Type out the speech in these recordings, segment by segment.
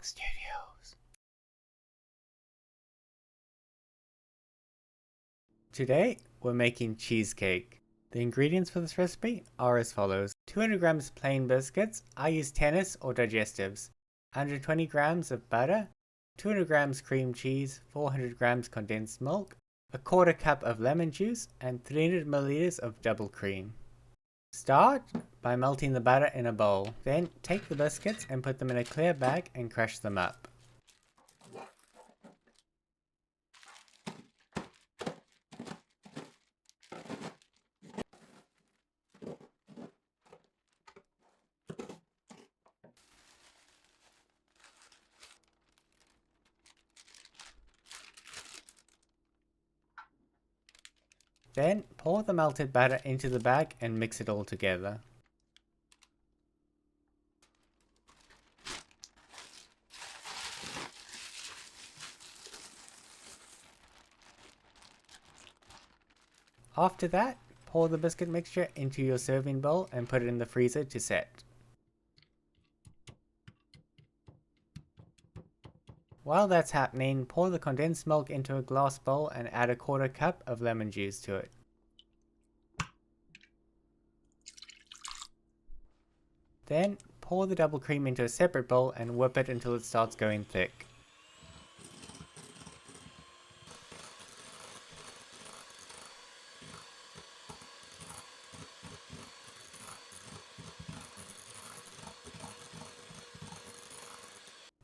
Studios. Today, we're making cheesecake. The ingredients for this recipe are as follows. 200 grams plain biscuits, I use tennis or digestives, 120 grams of butter, 200 grams cream cheese, 400 grams condensed milk, a quarter cup of lemon juice, and 300 milliliters of double cream. Start by melting the butter in a bowl. Then take the biscuits and put them in a clear bag and crush them up. Then pour the melted batter into the bag and mix it all together. After that, pour the biscuit mixture into your serving bowl and put it in the freezer to set. While that's happening, pour the condensed milk into a glass bowl and add a quarter cup of lemon juice to it. Then pour the double cream into a separate bowl and whip it until it starts going thick.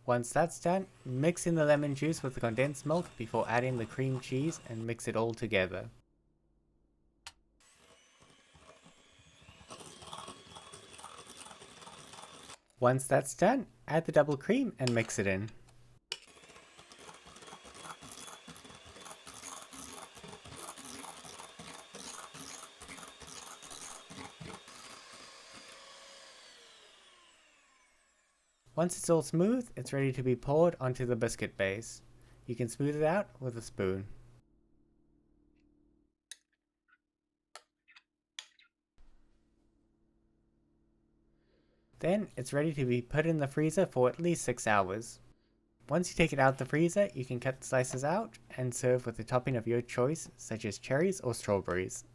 Once that's done, mix in the lemon juice with the condensed milk before adding the cream cheese and mix it all together. Once that's done, add the double cream and mix it in. Once it's all smooth, it's ready to be poured onto the biscuit base. You can smooth it out with a spoon. Then it's ready to be put in the freezer for at least 6 hours. Once you take it out the freezer, you can cut the slices out and serve with a topping of your choice, such as cherries or strawberries.